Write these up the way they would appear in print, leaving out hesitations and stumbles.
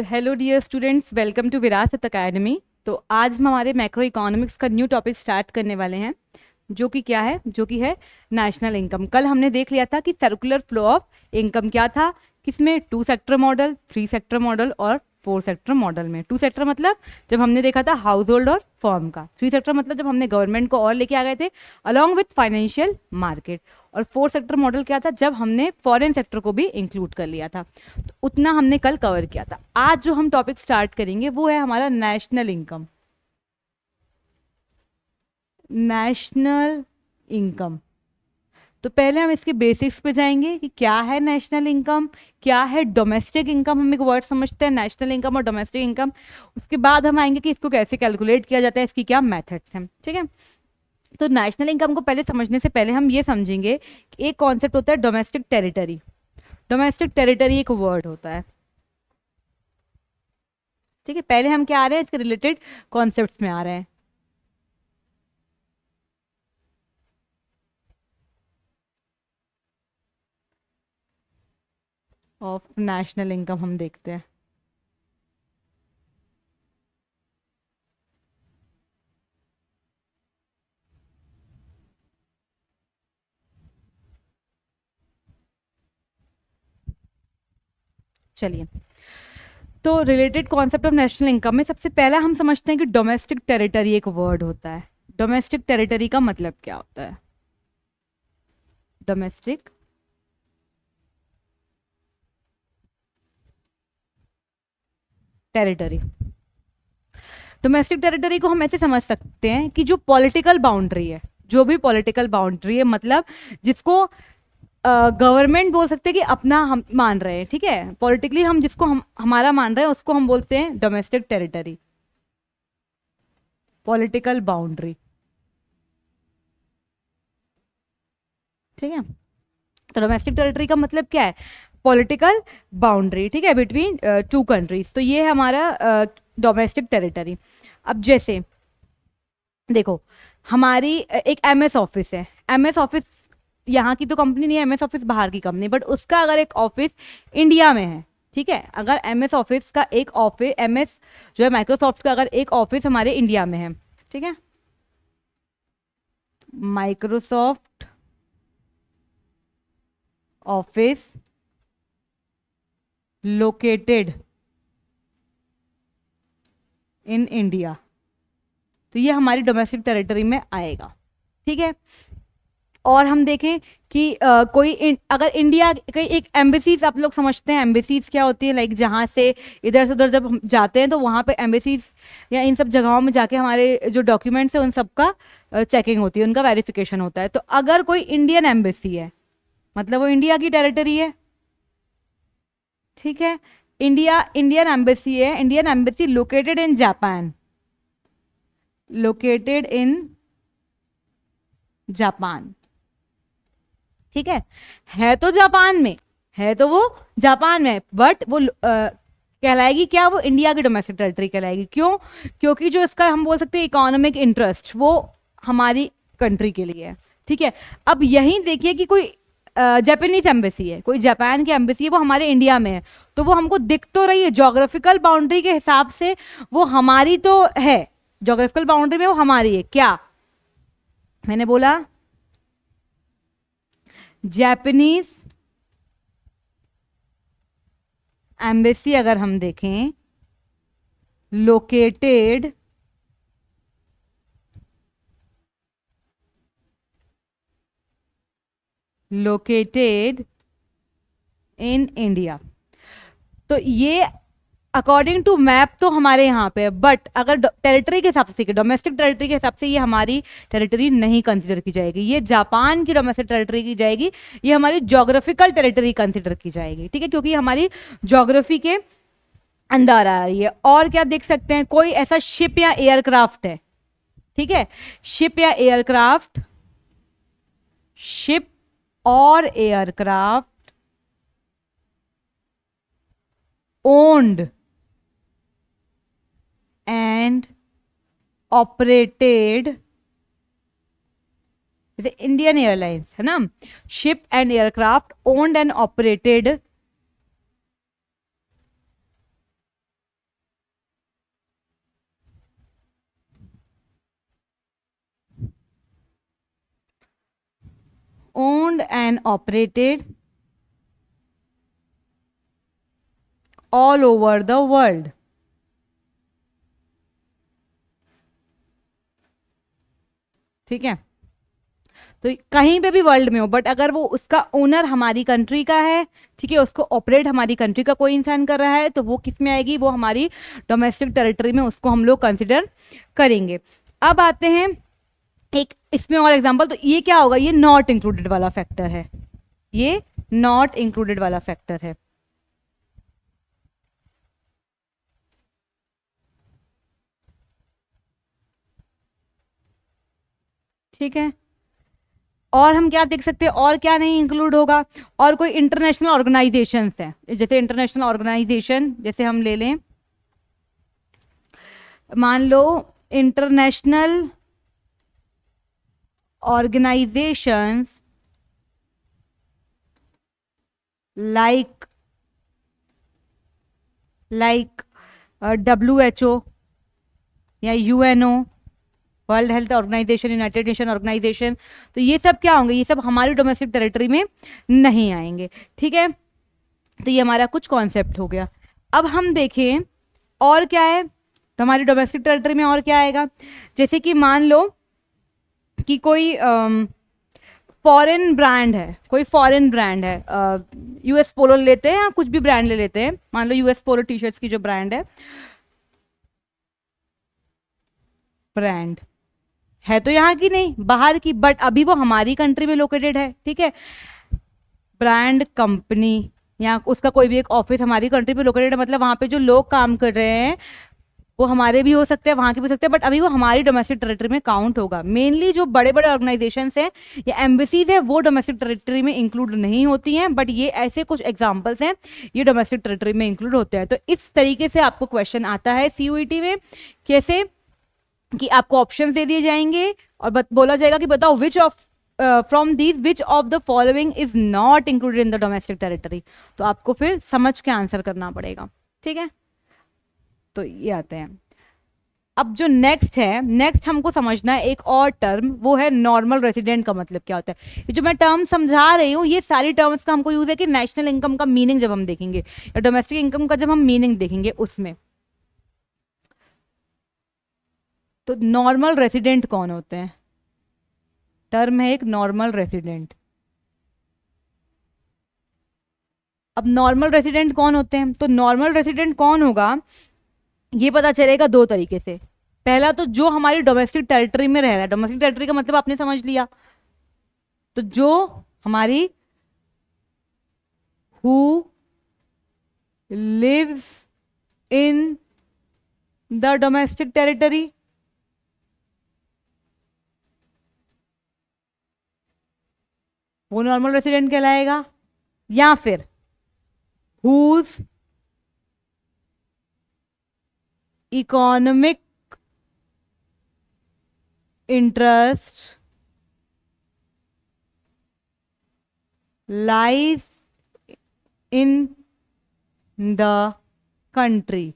तो hello dear students, welcome to Virasat Academy. तो आज हम हमारे मैक्रो इकोनॉमिक्स का न्यू टॉपिक स्टार्ट करने वाले हैं, जो कि क्या है, जो कि है नेशनल इनकम। कल हमने देख लिया था कि सर्कुलर फ्लो ऑफ इनकम क्या था, किसमें, two sector model, three sector model और फोर सेक्टर मॉडल में। टू सेक्टर मतलब जब हमने देखा था हाउस होल्ड और फर्म का, थ्री सेक्टर मतलब जब हमने गवर्नमेंट को और लेके आ गए थे अलॉन्ग विथ फाइनेंशियल मार्केट, और फोर सेक्टर मॉडल क्या था, जब हमने फॉरेन सेक्टर को भी इंक्लूड कर लिया था। तो उतना हमने कल कवर किया था। आज जो हम टॉपिक स्टार्ट करेंगे वो है हमारा नेशनल इनकम। नेशनल इनकम, तो पहले हम इसके बेसिक्स पे जाएंगे कि क्या है नेशनल इनकम, क्या है डोमेस्टिक इनकम। हम एक वर्ड समझते हैं नेशनल इनकम और डोमेस्टिक इनकम। उसके बाद हम आएंगे कि इसको कैसे कैलकुलेट किया जाता है, इसकी क्या मेथड्स हैं। ठीक है, तो नेशनल इनकम को पहले समझने से पहले हम ये समझेंगे कि एक कॉन्सेप्ट होता है डोमेस्टिक टेरिटरी। डोमेस्टिक टेरिटरी एक वर्ड होता है। ठीक है, पहले हम क्या आ रहे हैं, इसके रिलेटेड कॉन्सेप्ट्स में आ रहे हैं। ऑफ नेशनल इनकम हम देखते हैं। चलिए, तो related concept of national income में सबसे पहला हम समझते हैं कि डोमेस्टिक टेरिटरी एक वर्ड होता है। डोमेस्टिक टेरिटरी का मतलब क्या होता है? डोमेस्टिक टेरिटरी, डोमेस्टिक टेरिटरी को हम ऐसे समझ सकते हैं कि जो पॉलिटिकल बाउंड्री है, जो भी पॉलिटिकल बाउंड्री है, मतलब जिसको गवर्नमेंट बोल सकते हैं कि अपना हम मान रहे हैं। ठीक है, पॉलिटिकली हम जिसको हम हमारा मान रहे हैं उसको हम बोलते हैं डोमेस्टिक टेरिटरी, पॉलिटिकल बाउंड्री। ठीक है, तो डोमेस्टिक टेरिटरी का मतलब क्या है? Political boundary. ठीक है, बिटवीन टू कंट्रीज। तो ये है हमारा डोमेस्टिक टेरिटरी। अब जैसे देखो, हमारी एक एमएस ऑफिस है। एमएस ऑफिस यहाँ की तो कंपनी नहीं है, एमएस ऑफिस बाहर की कंपनी, बट उसका अगर एक ऑफिस इंडिया में है, ठीक है, अगर एमएस ऑफिस का एक ऑफिस, एमएस जो है माइक्रोसॉफ्ट का अगर एक ऑफिस हमारे इंडिया में है, ठीक है, Microsoft office located in India, तो ये हमारी डोमेस्टिक टेरिटरी में आएगा। ठीक है, और हम देखें कि अगर इंडिया कहीं एक एम्बेसीज, आप लोग समझते हैं एम्बेसीज क्या होती है, लाइक जहाँ से इधर से उधर जब हम जाते हैं तो वहाँ पे एम्बेसीज या इन सब जगहों में जाके हमारे जो डॉक्यूमेंट्स है उन सब का चेकिंग होती है, उनका वेरिफिकेशन होता है। तो अगर कोई इंडियन एम्बेसी है मतलब वो इंडिया की टेरिटरी है। ठीक है, इंडियन एम्बेसी है, Indian embassy located in Japan, located in Japan. ठीक है तो जापान में, है तो वो जापान में, बट वो कहलाएगी क्या, वो इंडिया की डोमेस्टिक टेरिटरी कहलाएगी। क्यों? क्योंकि जो इसका हम बोल सकते हैं इकोनॉमिक इंटरेस्ट वो हमारी कंट्री के लिए है। ठीक है, अब यहीं देखिए कि कोई जापानीज एम्बेसी है, कोई जापान की एम्बेसी है, वो हमारे इंडिया में है, तो वो हमको दिख तो रही है जोग्राफिकल बाउंड्री के हिसाब से, वो हमारी तो है, जोग्राफिकल बाउंड्री में वो हमारी है। क्या मैंने बोला? जापानीज एम्बेसी अगर हम देखें, लोकेटेड लोकेटेड इन इंडिया, तो ये अकॉर्डिंग टू मैप तो हमारे यहाँ पे है, बट अगर टेरिटरी के हिसाब से, डोमेस्टिक टेरिटरी के हिसाब से ये हमारी टेरिटरी नहीं कंसिडर की जाएगी, ये जापान की डोमेस्टिक टेरिटरी की जाएगी, ये हमारी जोग्राफिकल टेरिटरी कंसिडर की जाएगी। ठीक है, क्योंकि हमारी जोग्राफी के अंदर आ रही है। और क्या देख सकते हैं, कोई ऐसा शिप या एयरक्राफ्ट है, ठीक है, शिप या एयरक्राफ्ट, शिप और एयरक्राफ्ट ओन्ड एंड ऑपरेटेड, जैसे इंडियन एयरलाइंस है ना, ship and aircraft owned and operated owned and operated all over the world. ठीक है, तो कहीं पे भी वर्ल्ड में हो, बट अगर वो उसका ओनर हमारी कंट्री का है, ठीक है, उसको ऑपरेट हमारी कंट्री का कोई इंसान कर रहा है, तो वो किस में आएगी, वो हमारी डोमेस्टिक टेरिटरी में उसको हम लोग कंसिडर करेंगे। अब आते हैं एक इसमें और एग्जांपल, तो ये क्या होगा, ये नॉट इंक्लूडेड वाला फैक्टर है, ये नॉट इंक्लूडेड वाला फैक्टर है। ठीक है, और हम क्या देख सकते हैं, और क्या नहीं इंक्लूड होगा, और कोई इंटरनेशनल ऑर्गेनाइजेशंस हैं, जैसे इंटरनेशनल ऑर्गेनाइजेशन, जैसे हम ले लें, मान लो इंटरनेशनल ऑर्गेनाइजेशंस लाइक WHO या UNO, world health organisation, united nation organisation, तो ये सब क्या होंगे, ये सब हमारी डोमेस्टिक टेरिटरी में नहीं आएंगे। ठीक है, तो ये हमारा कुछ कॉन्सेप्ट हो गया। अब हम देखें और क्या है, तो हमारी डोमेस्टिक टेरिटरी में और क्या आएगा, जैसे कि मान लो कि कोई फॉरेन ब्रांड है, कोई फॉरेन ब्रांड है, US पोलो लेते हैं या कुछ भी ब्रांड ले लेते हैं, मान लो US पोलो टी शर्ट्स की जो ब्रांड है तो यहाँ की नहीं, बाहर की, बट अभी वो हमारी कंट्री में लोकेटेड है। ठीक है, ब्रांड कंपनी या उसका कोई भी एक ऑफिस हमारी कंट्री पे लोकेटेड है, मतलब वहाँ पे जो लोग काम कर रहे हैं वो हमारे भी हो सकते हैं, वहाँ के भी हो सकते हैं, बट अभी वो हमारी डोमेस्टिक टेरिटरी में काउंट होगा। मेनली जो बड़े बड़े ऑर्गेनाइजेशंस हैं या एम्बेसीज है वो डोमेस्टिक टेरिटरी में इंक्लूड नहीं होती हैं, बट ये ऐसे कुछ एग्जांपल्स हैं, ये डोमेस्टिक टेरिटरी में इंक्लूड होते हैं। तो इस तरीके से आपको क्वेश्चन आता है CUET में, कैसे कि आपको ऑप्शंस दे दिए जाएंगे और बोला जाएगा कि बताओ which of from these which of the following is not included in the domestic territory, तो आपको फिर समझ के आंसर करना पड़ेगा। ठीक है, तो ये आते हैं। अब जो नेक्स्ट है, नेक्स्ट हमको समझना है एक और टर्म, वो है नॉर्मल रेसिडेंट का मतलब क्या होता है। ये जो मैं टर्म समझा रही हूँ, ये सारी टर्म्स का हमको यूज है कि नेशनल इनकम का मीनिंग जब हम देखेंगे या डोमेस्टिक इनकम का जब हम मीनिंग देखेंगे उसमें, तो नॉर्मल रेसिडेंट कौन होते हैं, टर्म है एक नॉर्मल रेसिडेंट। अब नॉर्मल रेसिडेंट कौन होते हैं, तो नॉर्मल रेसिडेंट कौन होगा ये पता चलेगा दो तरीके से। पहला तो जो हमारी डोमेस्टिक टेरिटरी में रह रहा है, डोमेस्टिक टेरिटरी का मतलब आपने समझ लिया, तो जो हमारी who lives in the domestic territory, वो नॉर्मल रेसिडेंट कहलाएगा, या फिर whose economic interest lies in the country.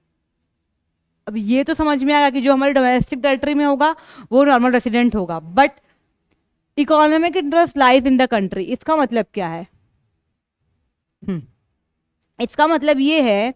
अब ये तो समझ में आया कि जो हमारे डोमेस्टिक टेरिटरी में होगा वो नॉर्मल रेसिडेंट होगा, but economic interest lies in the country, इसका मतलब क्या है? इसका मतलब ये है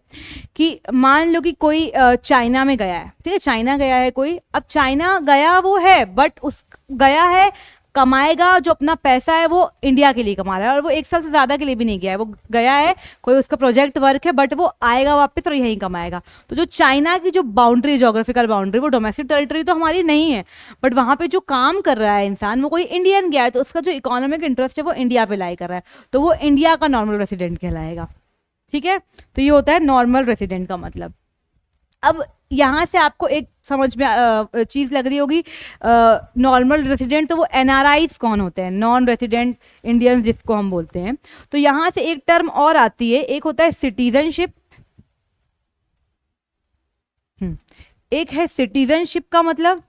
कि मान लो कि कोई चाइना में गया है, ठीक है, चाइना गया है कोई, अब चाइना गया वो है, बट उस गया है कमाएगा, जो अपना पैसा है वो इंडिया के लिए कमा रहा है, और वो एक साल से ज़्यादा के लिए भी नहीं गया है, वो गया है कोई उसका प्रोजेक्ट वर्क है, बट वो आएगा वापस और यहीं कमाएगा। तो जो चाइना की जो बाउंड्री, जोग्राफिकल बाउंड्री, वो डोमेस्टिक टेरिटरी तो हमारी नहीं है, बट वहाँ पे जो काम कर रहा है इंसान वो कोई इंडियन गया है, तो उसका जो इकोनॉमिक इंटरेस्ट है वो इंडिया पे लाई कर रहा है, तो वो इंडिया का नॉर्मल रेसिडेंट कहलाएगा। ठीक है, तो ये होता है नॉर्मल रेसिडेंट का मतलब। अब यहाँ से आपको एक समझ में चीज़ लग रही होगी, नॉर्मल रेसिडेंट तो वो NRIs कौन होते हैं, नॉन रेसिडेंट इंडियंस जिसको हम बोलते हैं। तो यहाँ से एक टर्म और आती है, एक होता है सिटीजनशिप, एक है सिटीजनशिप का मतलब,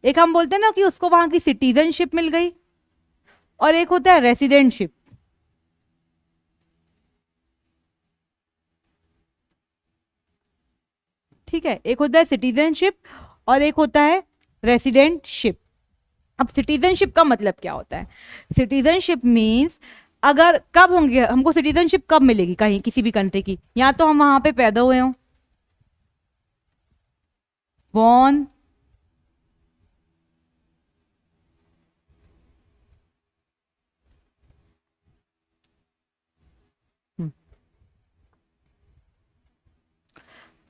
एक हम बोलते हैं ना कि उसको वहाँ की सिटीजनशिप मिल गई, और एक होता है रेसिडेंटशिप। ठीक है, एक होता है सिटीजनशिप और एक होता है रेसिडेंटशिप। अब सिटीजनशिप का मतलब क्या होता है? सिटीजनशिप मीन्स अगर कब होंगे हमको सिटीजनशिप, कब मिलेगी कहीं किसी भी कंट्री की, या तो हम वहां पे पैदा हुए हों, born,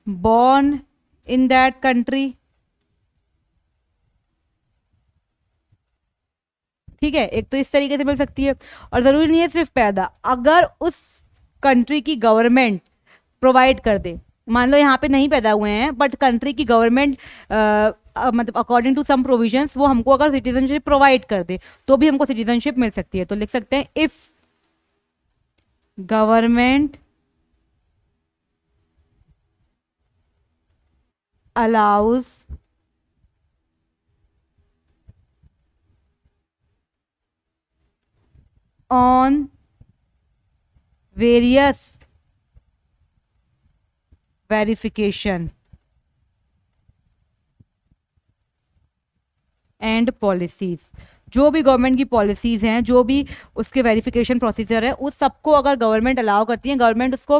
born in that country, ठीक है, एक तो इस तरीके से मिल सकती है। और जरूरी नहीं है सिर्फ पैदा, अगर उस कंट्री की गवर्नमेंट प्रोवाइड कर दे, मान लो यहाँ पे नहीं पैदा हुए हैं बट कंट्री की गवर्नमेंट मतलब अकॉर्डिंग टू सम प्रोविजंस वो हमको अगर सिटीजनशिप प्रोवाइड कर दे तो भी हमको सिटीजनशिप मिल सकती है। तो लिख सकते हैं if government allows on various verification and policies, जो भी गवर्नमेंट की पॉलिसीज हैं, जो भी उसके वेरिफिकेशन प्रोसीजर है, उस सबको अगर गवर्नमेंट अलाउ करती है, गवर्नमेंट उसको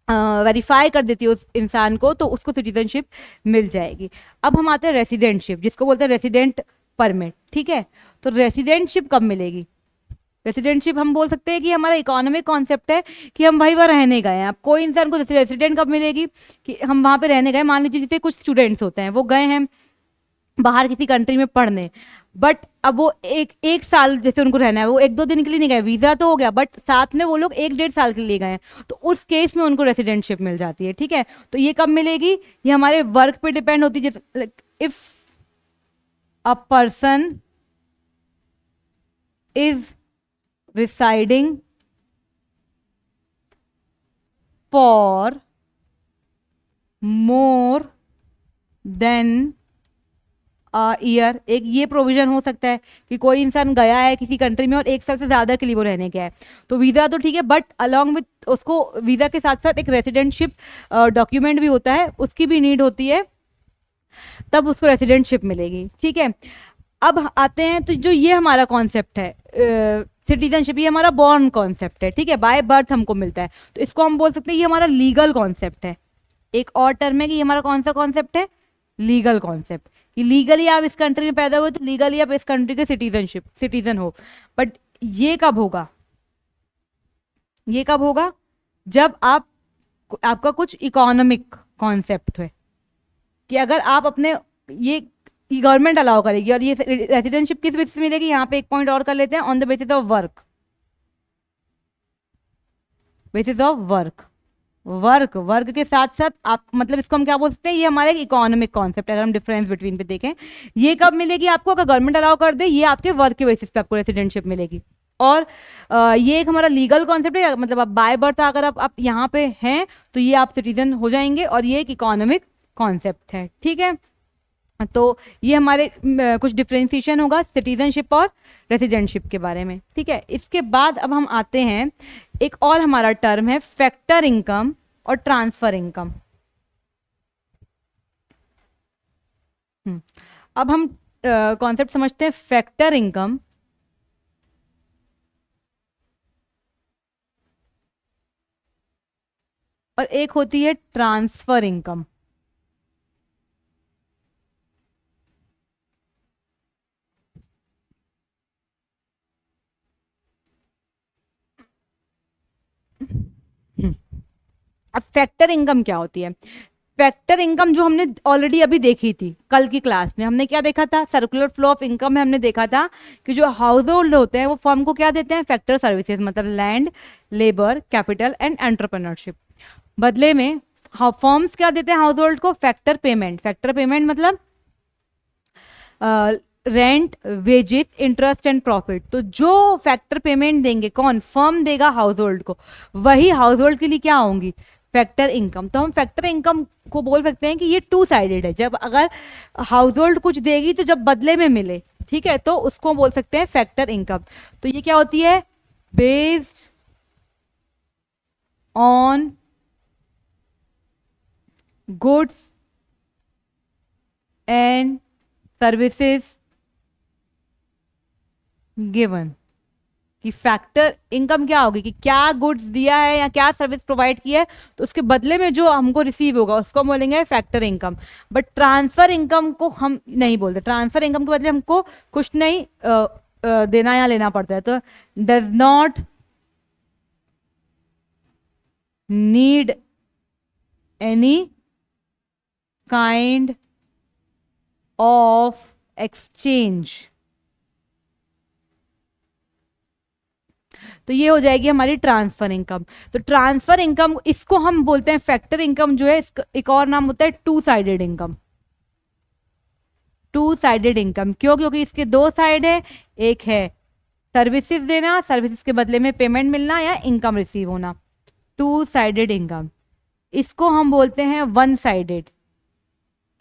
वेरीफाई कर देती है उस इंसान को, तो उसको सिटीजनशिप मिल जाएगी। अब हम आते हैं रेसिडेंटशिप, जिसको बोलते हैं रेसिडेंट परमिट, ठीक है। तो रेसिडेंटशिप कब मिलेगी? रेसिडेंटशिप हम बोल सकते हैं कि हमारा इकोनॉमिक कॉन्सेप्ट है कि हम भाई वहाँ रहने गए हैं। अब कोई इंसान को रेसिडेंट कब मिलेगी कि हम वहाँ पे रहने गए, मान लीजिए जैसे कुछ स्टूडेंट्स होते हैं वो गए हैं बाहर किसी कंट्री में पढ़ने, बट अब वो एक साल जैसे उनको रहना है, वो एक दो दिन के लिए नहीं गए, वीजा तो हो गया बट साथ में वो लोग एक डेढ़ साल के लिए गए हैं, तो उस केस में उनको रेसिडेंटशिप मिल जाती है, ठीक है। तो ये कब मिलेगी? ये हमारे वर्क पे डिपेंड होती है। जैसे if a person is residing for more than year, एक ये प्रोविजन हो सकता है कि कोई इंसान गया है किसी कंट्री में और एक साल से ज़्यादा के लिए वो रहने गया है, तो वीज़ा तो ठीक है बट अलॉन्ग विथ उसको वीज़ा के साथ साथ एक रेसिडेंटशिप डॉक्यूमेंट भी होता है, उसकी भी नीड होती है, तब उसको रेसिडेंटशिप मिलेगी, ठीक है। अब आते हैं तो जो ये हमारा कॉन्सेप्ट है सिटीजनशिप, ये हमारा बॉर्न कॉन्सेप्ट है, ठीक है, बाय बर्थ हमको मिलता है, तो इसको हम बोल सकते हैं ये हमारा लीगल कॉन्सेप्ट है। एक और टर्म है कि ये हमारा कौन सा कॉन्सेप्ट है? लीगल कॉन्सेप्ट, कि लीगली आप इस कंट्री में पैदा हुए तो लीगली आप इस कंट्री के सिटीजन हो। बट ये कब होगा? ये कब होगा? जब आपका कुछ इकोनॉमिक कॉन्सेप्ट है कि अगर आप अपने ये गवर्नमेंट अलाउ करेगी, और ये रेसिडेंटशिप किस बेसिस पे मिलेगी, यहाँ पे एक पॉइंट और कर लेते हैं, on the basis of work, basis of work, work के साथ साथ आप मतलब इसको हम क्या बोल सकते हैं, ये हमारा एक इकोनॉमिक कॉन्सेप्ट है। अगर हम डिफरेंस बिटवीन पे देखें, ये कब मिलेगी आपको? अगर गवर्नमेंट अलाउ कर दे, ये आपके वर्क के बेसिस पे आपको रेसिडेंटशिप मिलेगी। और ये एक हमारा लीगल कॉन्सेप्ट है, मतलब आप बाय बर्थ अगर आप यहाँ पे हैं तो ये आप सिटीजन हो जाएंगे, और ये एक इकोनॉमिक कॉन्सेप्ट है, ठीक है। तो ये हमारे कुछ डिफ्रेंसिएशन होगा सिटीजनशिप और रेसिडेंटशिप के बारे में, ठीक है। इसके बाद अब हम आते हैं, एक और हमारा टर्म है फैक्टर इनकम और ट्रांसफर इनकम। अब हम कॉन्सेप्ट समझते हैं फैक्टर इनकम और एक होती है ट्रांसफर इनकम। अब फैक्टर इनकम क्या होती है? फैक्टर इनकम जो हमने ऑलरेडी अभी देखी थी कल की क्लास में, हमने क्या देखा था? सर्कुलर फ्लो ऑफ इनकम में हमने देखा था कि जो हाउस होल्ड होते हैं वो फर्म को क्या देते हैं? फैक्टर सर्विसेज, मतलब land, labour, capital and entrepreneurship. बदले में फर्म्स क्या देते हैं हाउस होल्ड को? Factor payment. फैक्टर पेमेंट मतलब rent, wages, interest and profit. तो जो फैक्टर पेमेंट देंगे कौन? फर्म देगा हाउस होल्ड को, वही हाउस होल्ड के लिए क्या होंगी? Factor income. तो हम फैक्टर इनकम को बोल सकते हैं कि ये टू साइडेड है, जब अगर हाउस होल्ड कुछ देगी तो जब बदले में मिले, ठीक है, तो उसको बोल सकते हैं फैक्टर इनकम। तो ये क्या होती है? Based on goods and services given, कि फैक्टर इनकम क्या होगी, कि क्या गुड्स दिया है या क्या सर्विस प्रोवाइड किया है तो उसके बदले में जो हमको रिसीव होगा उसको हम बोलेंगे factor income. But transfer income को हम नहीं बोलते, ट्रांसफर इनकम के बदले हमको कुछ नहीं देना या लेना पड़ता है, तो does not need any kind of exchange. तो ये हो जाएगी हमारी ट्रांसफर इनकम। तो ट्रांसफर इनकम इसको हम बोलते हैं फैक्टर इनकम, जो है इसका एक और नाम होता है two sided income. Two sided income क्यों? क्योंकि इसके दो साइड है, एक है सर्विसेज देना, सर्विसेज के बदले में पेमेंट मिलना या इनकम रिसीव होना, टू साइडेड इनकम। इसको हम बोलते हैं वन साइडेड,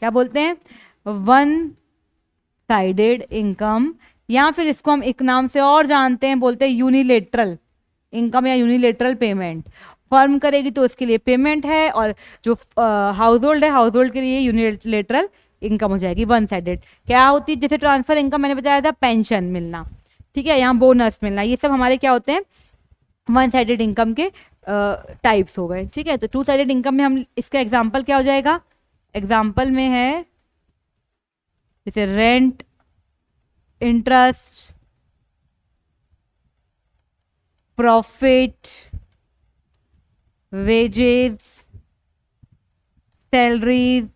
क्या बोलते हैं? वन साइडेड इनकम, या फिर इसको हम एक नाम से और जानते हैं, बोलते हैं यूनिलेटरल इनकम या यूनिलेटरल पेमेंट। फर्म करेगी तो इसके लिए पेमेंट है, और जो हाउस होल्ड है, हाउस होल्ड के लिए यूनिलेटरल इनकम हो जाएगी वन साइडेड। क्या होती है? जैसे ट्रांसफर इनकम मैंने बताया था, पेंशन मिलना, ठीक है, यहाँ बोनस मिलना, ये सब हमारे क्या होते हैं? वन साइडेड इनकम के टाइप्स हो गए, ठीक है। तो टू साइडेड इनकम में हम इसका एग्जाम्पल क्या हो जाएगा? एग्जाम्पल में है जैसे rent, interest, profit, wages, salaries,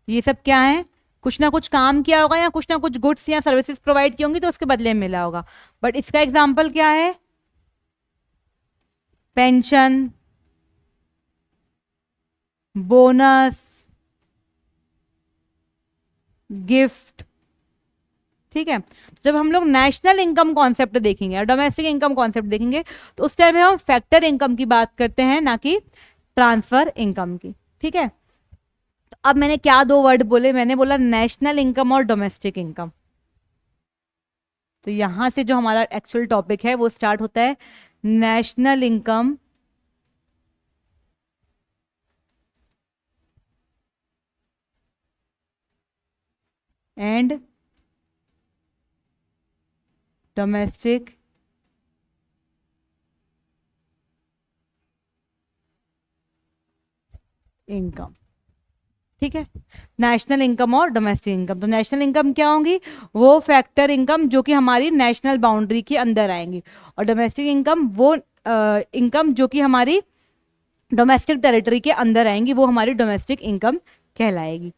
ये सब क्या है? कुछ ना कुछ काम किया होगा या कुछ ना कुछ गुड्स या सर्विसेज प्रोवाइड की होंगी तो उसके बदले में मिला होगा। बट इसका एग्जाम्पल क्या है? पेंशन, बोनस, गिफ्ट, ठीक है। जब हम लोग नेशनल इनकम कॉन्सेप्ट देखेंगे और डोमेस्टिक इनकम कॉन्सेप्ट देखेंगे तो उस टाइम में हम फैक्टर इनकम की बात करते हैं, ना कि ट्रांसफर इनकम की, ठीक है। तो अब मैंने क्या दो वर्ड बोले? मैंने बोला नेशनल इनकम और डोमेस्टिक इनकम। तो यहां से जो हमारा एक्चुअल टॉपिक है वो स्टार्ट होता है, national income and domestic income, ठीक है। नेशनल इनकम और डोमेस्टिक इनकम। तो नेशनल इनकम क्या होंगी? वो फैक्टर इनकम जो कि हमारी नेशनल बाउंड्री के अंदर आएंगी, और डोमेस्टिक इनकम वो इनकम जो कि हमारी डोमेस्टिक टेरिटरी के अंदर आएंगी, वो हमारी डोमेस्टिक इनकम कहलाएगी,